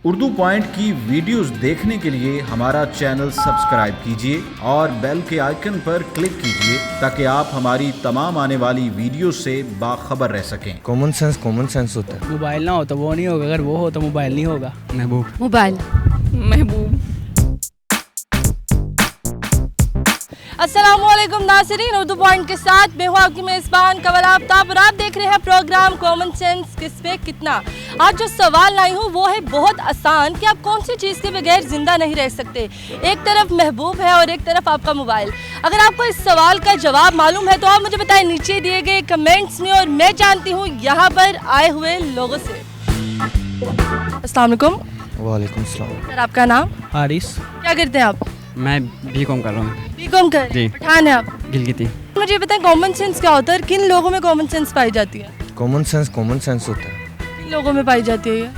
Urdu point की videos देखने के लिए हमारा चैनल सब्सक्राइब कीजिए और बेल के आइकन पर क्लिक कीजिए ताकि आप हमारी तमाम आने वाली वीडियो से बाखबर रह सकें। कॉमन सेंस होता है। मोबाइल ना हो तो वो नहीं होगा, अगर वो हो तो मोबाइल नहीं होगा। मोबाइल। महबूब। अस्सलामुअलैकुम नाज़रीन, उर्दू पॉइंट के साथ मैं हूँ आपकी मेज़बान कंवल आफ्ताब और आप देख रहे हैं प्रोग्राम कॉमन सेंस किस पे कितना। आज जो सवाल लाई हूँ वो है बहुत आसान कि आप कौन सी चीज़ के बगैर ज़िंदा नहीं रह सकते। एक तरफ महबूब है और एक तरफ आपका मोबाइल। अगर आपको इस सवाल का जवाब मालूम है तो आप मुझे बताएं नीचे दिए गए कमेंट्स में, और मैं जानती हूँ यहाँ पर आए हुए लोगों से। अस्सलाम वालेकुम। वालेकुम सलाम। सर आपका नाम? हारिस। क्या करते हैं आप? मैं बीकॉम कर रहा हूँ। बीकॉम कर जी। पठान है आप? गिलगिती। मुझे बताएं कॉमन सेंस क्या होता है और किन लोगों में कॉमन सेंस पाई जाती है? कॉमन सेंस होता है। किन लोगों में पाई जाती है ये?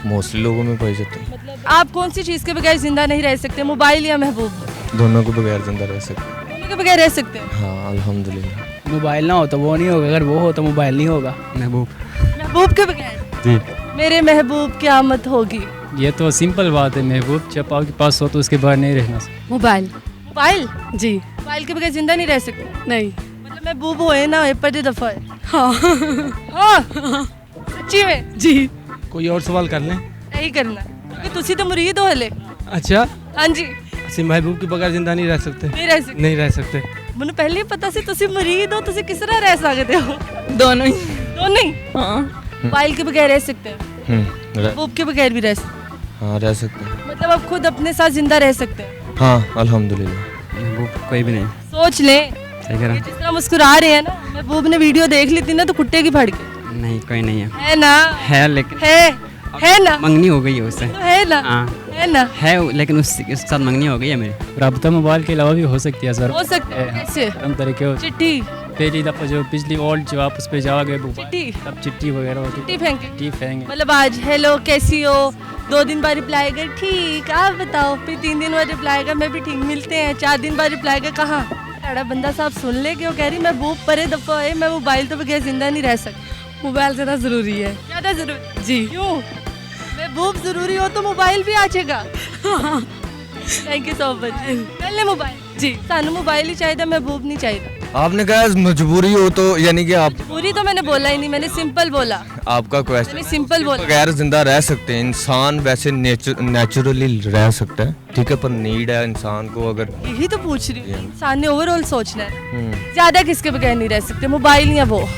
मोस्टली लोगों में पाई जाती है। मतलब आप कौन सी चीज़ के बगैर जिंदा नहीं रह सकते, मोबाइल या महबूब? दोनों के बगैर जिंदा रह सकते हैं। दोनों के बगैर रह सकते हैं। हाँ अल्हम्दुलिल्लाह। मोबाइल ना हो तो वो नहीं होगा, अगर वो हो तो मोबाइल नहीं होगा। महबूब के बगैर? जी। मेरे महबूब की आमद होगी। ये तो सिंपल बात है, महबूब जब आपके पास हो तो उसके बाहर नहीं रहना। मोबाइल। मोबाइल जी। मोबाइल के बगैर जिंदा नहीं रह सकते। नहीं। मतलब महबूब होए ना ये पर दफा है। हाँ। हाँ सच्ची में? जी। कोई और सवाल कर लें। नहीं करना क्योंकि तुसी तो मुरीद हो हले। अच्छा, हाँ जी। ਅਸੀਂ महबूब के बगैर जिंदा नहीं रह सकते। नहीं रह सकते। ਮੈਨੂੰ ਪਹਿਲੇ ਹੀ ਪਤਾ ਸੀ ਤੁਸੀਂ मुरीद हो, ਤੁਸੀਂ किस तरह रह सकते हो? दोनों ही। दोनों ही? हाँ। मोबाइल के बगैर रह सकते हैं, महबूब के बगैर भी रह सकते हैं। हाँ रह सकते हैं। मतलब आप खुद अपने साथ जिंदा रह सकते हैं? हाँ अल्हम्दुलिल्लाह। महबूब कोई भी नहीं। सोच लें। सही कह रहा जिस तरह मुस्कुरा रहे हैं ना, महबूब ने वीडियो देख ली थी ना तो कुत्ते की फाड़ के। नहीं, कोई नहीं है ना? है लेकिन है ना? मंगनी हो गई है उससे। तो है ना? है ना? है लेकिन उसके साथ मंगनी हो गई है मेरी। रब्ता मोबाइल के अलावा भी हो सकती है सर। हो सकता है। कैसे? हम तरीके चिट्ठी। पहली दफ़ा जो पिछली ओल्ड जो आप उस पर जाओगे चिट्ठी। तब चिट्ठी वगैरह होती चिट्ठी फेंके। चिट्ठी फेंगे। मतलब आज हेलो कैसी हो, 2 दिन बाद रिप्लाई कर ठीक, आप बताओ, फिर 3 दिन बाद रिप्लाई कर मैं भी ठीक, मिलते हैं, 4 दिन बाद रिप्लाई कर कहाँ। बड़ा बंदा साहब सुन ले क्यों कह रही महबूब परे दफा है, मैं मोबाइल तो बगैर जिंदा नहीं रह सकती। मोबाइल ज़्यादा ज़रूरी है। ज़्यादा जरूरी? जी। क्यों? महबूब जरूरी हो तो मोबाइल भी आ जाएगा। Thank you so much. पहले मोबाइल। जी। सानू मोबाइल ही चाहिए, महबूब नहीं चाहिए। आपने कहा मजबूरी हो तो यानी कि आप पूरी तो मैंने बोला ही नहीं, मैंने सिंपल बोला। आपका क्वेश्चन मैंने सिंपल बोला। बगैर जिंदा रह सकते हैं। इंसान वैसे नेचुरली रह सकता है, ठीक है, पर नीड है इंसान को। अगर यही तो पूछ रही हूँ, इंसान ने ओवरऑल सोचना है। हम्म, ज्यादा किसके बगैर नहीं रह सकते, मोबाइल या वो?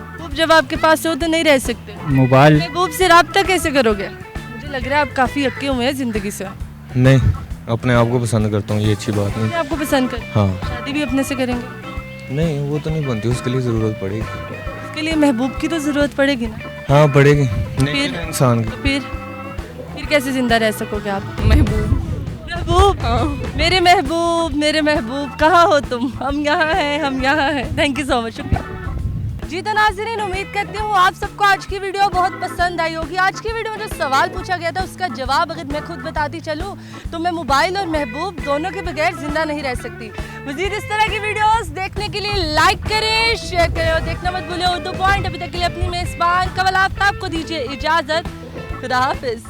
महबूब जब आपके पास हो तो नहीं रह सकते। मोबाइल महबूब से राब्ता कैसे करोगे? मुझे लग रहा है आप काफी अक्के हुए हैं जिंदगी से। नहीं, अपने आप को पसंद करता हूँ, ये अच्छी बात नहीं। मैं आपको पसंद कर, हाँ शादी भी अपने से करेंगे? नहीं, वो तो नहीं बनती, उसके लिए ज़रूरत पड़ेगी। उसके लिए महबूब की तो जरूरत पड़ेगी ना। हाँ पड़ेगी। फिर? इंसान की तो फिर कैसे जिंदा रह सकोगे आप? महबूब। महबूब। मेरे महबूब कहाँ हो तुम? हम यहाँ हैं, हम यहाँ हैं। थैंक यू सो मच, शुक्रिया। जी तो नाज़रीन, उम्मीद करती हूँ आप सबको आज की वीडियो बहुत पसंद आई होगी। आज की वीडियो में जो सवाल पूछा गया था उसका जवाब अगर मैं खुद बताती चलूँ तो मैं मोबाइल और महबूब दोनों के बगैर जिंदा नहीं रह सकती। मज़ीद इस तरह की वीडियोस देखने के लिए लाइक करें, शेयर करें और देखना मत भूलें उर्दू पॉइंट। अभी तक के लिए अपनी मेज़बान कंवल आफ्ताब को दीजिए इजाज़त। खुदा हाफिज़।